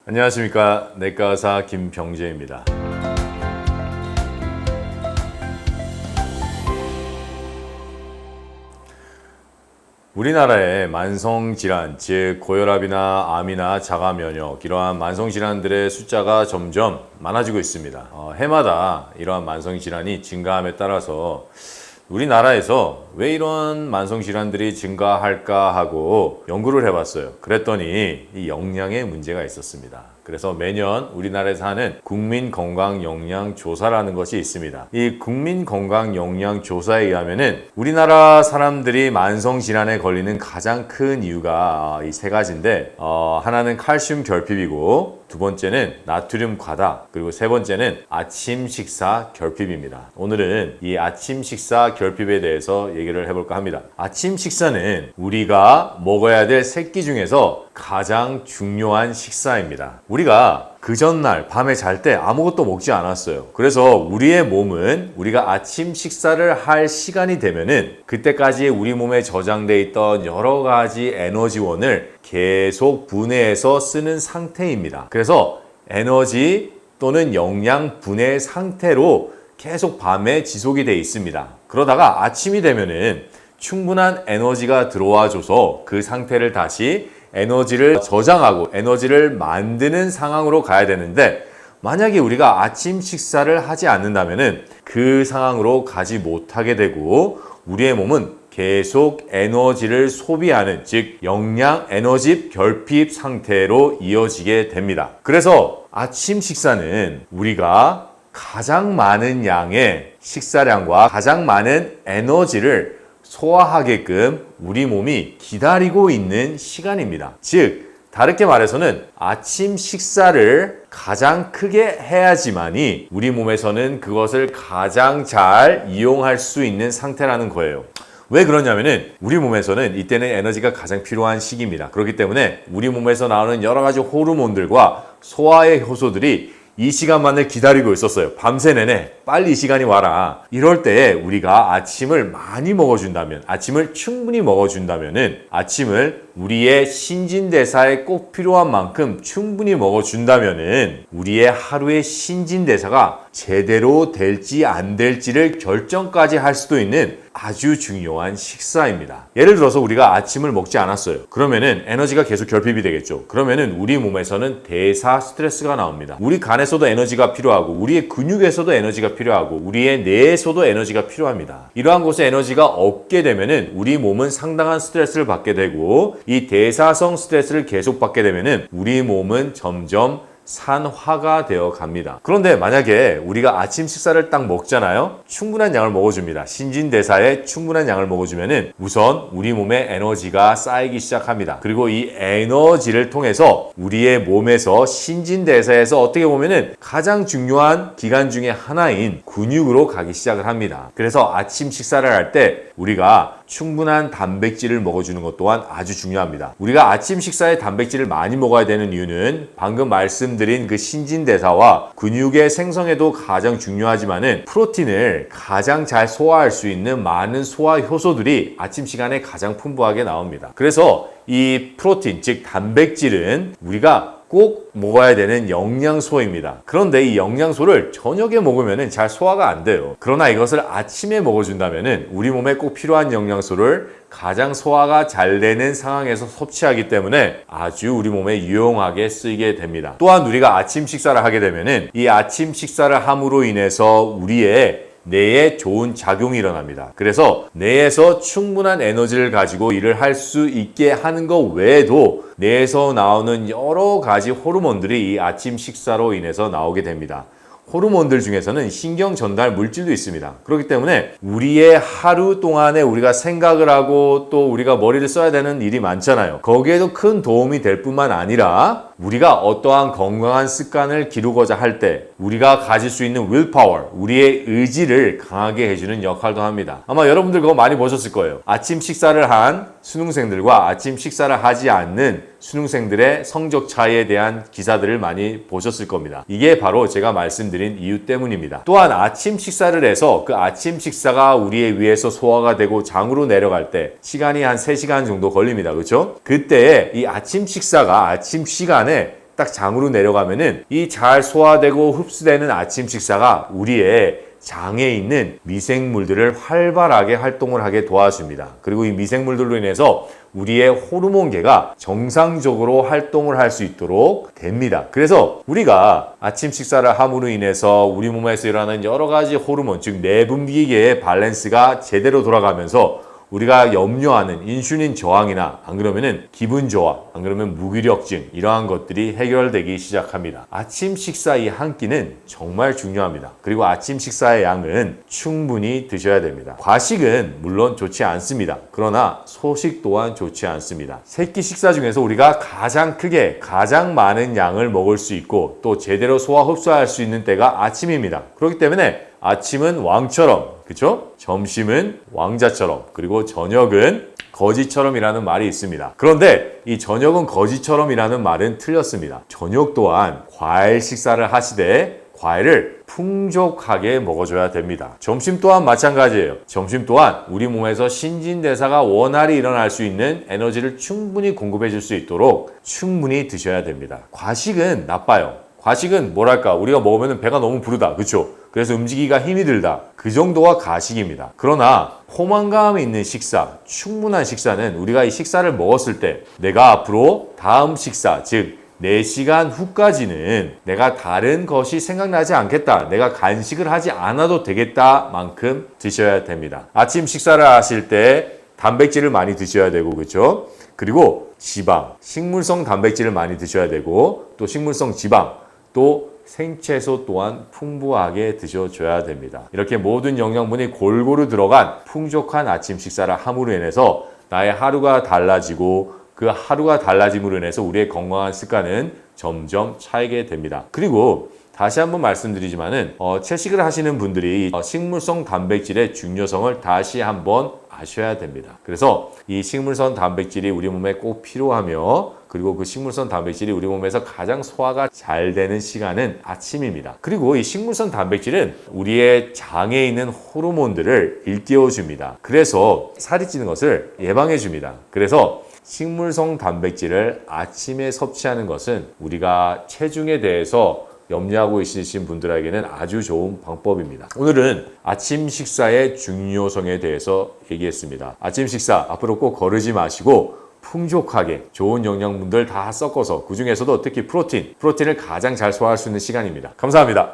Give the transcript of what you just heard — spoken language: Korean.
안녕하십니까, 내과 의사 김병재입니다. 우리나라의 만성질환, 즉 고혈압이나 암이나 자가면역, 이러한 만성질환들의 숫자가 점점 많아지고 있습니다. 해마다 이러한 만성질환이 증가함에 따라서 우리나라에서 왜 이런 만성질환들이 증가할까 하고 연구를 해봤어요. 그랬더니 이 영양에 문제가 있었습니다. 그래서 매년 우리나라에서 하는 국민건강영양조사라는 것이 있습니다. 이 국민건강영양조사에 의하면은 우리나라 사람들이 만성질환에 걸리는 가장 큰 이유가 이 세 가지인데, 하나는 칼슘 결핍이고, 두 번째는 나트륨 과다, 그리고 세 번째는 아침 식사 결핍입니다. 오늘은 이 아침 식사 결핍에 대해서 얘기를 해볼까 합니다. 아침 식사는 우리가 먹어야 될 세 끼 중에서 가장 중요한 식사입니다. 우리가 그 전날 밤에 잘 때 아무것도 먹지 않았어요. 그래서 우리의 몸은 우리가 아침 식사를 할 시간이 되면은 그때까지 우리 몸에 저장돼 있던 여러 가지 에너지원을 계속 분해해서 쓰는 상태입니다. 그래서 에너지 또는 영양 분해 상태로 계속 밤에 지속이 돼 있습니다. 그러다가 아침이 되면은 충분한 에너지가 들어와줘서 그 상태를 다시 에너지를 저장하고 에너지를 만드는 상황으로 가야 되는데, 만약에 우리가 아침 식사를 하지 않는다면은 그 상황으로 가지 못하게 되고 우리의 몸은 계속 에너지를 소비하는, 즉 영양 에너지 결핍 상태로 이어지게 됩니다. 그래서 아침 식사는 우리가 가장 많은 양의 식사량과 가장 많은 에너지를 소화하게끔 우리 몸이 기다리고 있는 시간입니다. 즉, 다르게 말해서는 아침 식사를 가장 크게 해야지만이 우리 몸에서는 그것을 가장 잘 이용할 수 있는 상태라는 거예요. 왜 그러냐면은 우리 몸에서는 이때는 에너지가 가장 필요한 시기입니다. 그렇기 때문에 우리 몸에서 나오는 여러 가지 호르몬들과 소화의 효소들이 이 시간만을 기다리고 있었어요. 밤새 내내 빨리 이 시간이 와라. 이럴 때 우리가 아침을 많이 먹어준다면, 아침을 충분히 먹어준다면은, 아침을 우리의 신진대사에 꼭 필요한 만큼 충분히 먹어준다면은 우리의 하루의 신진대사가 제대로 될지 안 될지를 결정까지 할 수도 있는 아주 중요한 식사입니다. 예를 들어서 우리가 아침을 먹지 않았어요. 그러면은 에너지가 계속 결핍이 되겠죠. 그러면은 우리 몸에서는 대사 스트레스가 나옵니다. 우리 간에서도 에너지가 필요하고, 우리의 근육에서도 에너지가 필요하고, 우리의 뇌에서도 에너지가 필요합니다. 이러한 곳에 에너지가 없게 되면은 우리 몸은 상당한 스트레스를 받게 되고, 이 대사성 스트레스를 계속 받게 되면은 우리 몸은 점점 산화가 되어 갑니다. 그런데 만약에 우리가 아침 식사를 딱 먹잖아요. 충분한 양을 먹어줍니다. 신진대사에 충분한 양을 먹어주면은 우선 우리 몸에 에너지가 쌓이기 시작합니다. 그리고 이 에너지를 통해서 우리의 몸에서 신진대사에서 어떻게 보면은 가장 중요한 기관 중에 하나인 근육으로 가기 시작을 합니다. 그래서 아침 식사를 할 때 우리가 충분한 단백질을 먹어주는 것 또한 아주 중요합니다. 우리가 아침 식사에 단백질을 많이 먹어야 되는 이유는 방금 말씀드린 그 신진대사와 근육의 생성에도 가장 중요하지만은 프로틴을 가장 잘 소화할 수 있는 많은 소화 효소들이 아침 시간에 가장 풍부하게 나옵니다. 그래서 이 프로틴, 즉 단백질은 우리가 꼭 먹어야 되는 영양소입니다. 그런데 이 영양소를 저녁에 먹으면 잘 소화가 안 돼요. 그러나 이것을 아침에 먹어준다면 우리 몸에 꼭 필요한 영양소를 가장 소화가 잘 되는 상황에서 섭취하기 때문에 아주 우리 몸에 유용하게 쓰이게 됩니다. 또한 우리가 아침 식사를 하게 되면 이 아침 식사를 함으로 인해서 우리의 뇌에 좋은 작용이 일어납니다. 그래서 뇌에서 충분한 에너지를 가지고 일을 할 수 있게 하는 것 외에도 뇌에서 나오는 여러 가지 호르몬들이 이 아침 식사로 인해서 나오게 됩니다. 호르몬들 중에서는 신경 전달 물질도 있습니다. 그렇기 때문에 우리의 하루 동안에 우리가 생각을 하고 또 우리가 머리를 써야 되는 일이 많잖아요. 거기에도 큰 도움이 될 뿐만 아니라 우리가 어떠한 건강한 습관을 기르고자 할 때 우리가 가질 수 있는 willpower, 우리의 의지를 강하게 해주는 역할도 합니다. 아마 여러분들 그거 많이 보셨을 거예요. 아침 식사를 한 수능생들과 아침 식사를 하지 않는 수능생들의 성적 차이에 대한 기사들을 많이 보셨을 겁니다. 이게 바로 제가 말씀드린 이유 때문입니다. 또한 아침 식사를 해서 그 아침 식사가 우리의 위에서 소화가 되고 장으로 내려갈 때 시간이 한 3시간 정도 걸립니다. 그렇죠? 그때 이 아침 식사가 아침 시간에 딱 장으로 내려가면은 이 잘 소화되고 흡수되는 아침 식사가 우리의 장에 있는 미생물들을 활발하게 활동을 하게 도와줍니다. 그리고 이 미생물들로 인해서 우리의 호르몬계가 정상적으로 활동을 할 수 있도록 됩니다. 그래서 우리가 아침 식사를 함으로 인해서 우리 몸에서 일어나는 여러 가지 호르몬, 즉 내분비계의 밸런스가 제대로 돌아가면서 우리가 염려하는 인슐린 저항이나 안 그러면은 기분 저하, 안 그러면 무기력증 이러한 것들이 해결되기 시작합니다. 아침 식사 이 한 끼는 정말 중요합니다. 그리고 아침 식사의 양은 충분히 드셔야 됩니다. 과식은 물론 좋지 않습니다. 그러나 소식 또한 좋지 않습니다. 세 끼 식사 중에서 우리가 가장 크게 가장 많은 양을 먹을 수 있고 또 제대로 소화 흡수할 수 있는 때가 아침입니다. 그렇기 때문에 아침은 왕처럼, 그쵸? 점심은 왕자처럼, 그리고 저녁은 거지처럼이라는 말이 있습니다. 그런데 이 저녁은 거지처럼이라는 말은 틀렸습니다. 저녁 또한 과일 식사를 하시되 과일을 풍족하게 먹어줘야 됩니다. 점심 또한 마찬가지예요. 점심 또한 우리 몸에서 신진대사가 원활히 일어날 수 있는 에너지를 충분히 공급해 줄 수 있도록 충분히 드셔야 됩니다. 과식은 나빠요. 과식은 뭐랄까, 우리가 먹으면 배가 너무 부르다, 그렇죠? 그래서 움직이기가 힘이 들다, 그 정도가 가식입니다. 그러나 포만감 있는 식사, 충분한 식사는 우리가 이 식사를 먹었을 때 내가 앞으로 다음 식사, 즉 4시간 후까지는 내가 다른 것이 생각나지 않겠다, 내가 간식을 하지 않아도 되겠다 만큼 드셔야 됩니다. 아침 식사를 하실 때 단백질을 많이 드셔야 되고, 그렇죠? 그리고 지방, 식물성 단백질을 많이 드셔야 되고, 또 식물성 지방, 또 생채소 또한 풍부하게 드셔줘야 됩니다. 이렇게 모든 영양분이 골고루 들어간 풍족한 아침 식사를 함으로 인해서 나의 하루가 달라지고 그 하루가 달라짐으로 인해서 우리의 건강한 습관은 점점 차이게 됩니다. 그리고 다시 한번 말씀드리지만은 채식을 하시는 분들이 식물성 단백질의 중요성을 다시 한번 아셔야 됩니다. 그래서 이 식물성 단백질이 우리 몸에 꼭 필요하며, 그리고 그 식물성 단백질이 우리 몸에서 가장 소화가 잘 되는 시간은 아침입니다. 그리고 이 식물성 단백질은 우리의 장에 있는 호르몬들을 일깨워 줍니다. 그래서 살이 찌는 것을 예방해 줍니다. 그래서 식물성 단백질을 아침에 섭취하는 것은 우리가 체중에 대해서 염려하고 있으신 분들에게는 아주 좋은 방법입니다. 오늘은 아침 식사의 중요성에 대해서 얘기했습니다. 아침 식사 앞으로 꼭 거르지 마시고 풍족하게 좋은 영양분들 다 섞어서, 그 중에서도 특히 프로틴을 가장 잘 소화할 수 있는 시간입니다. 감사합니다.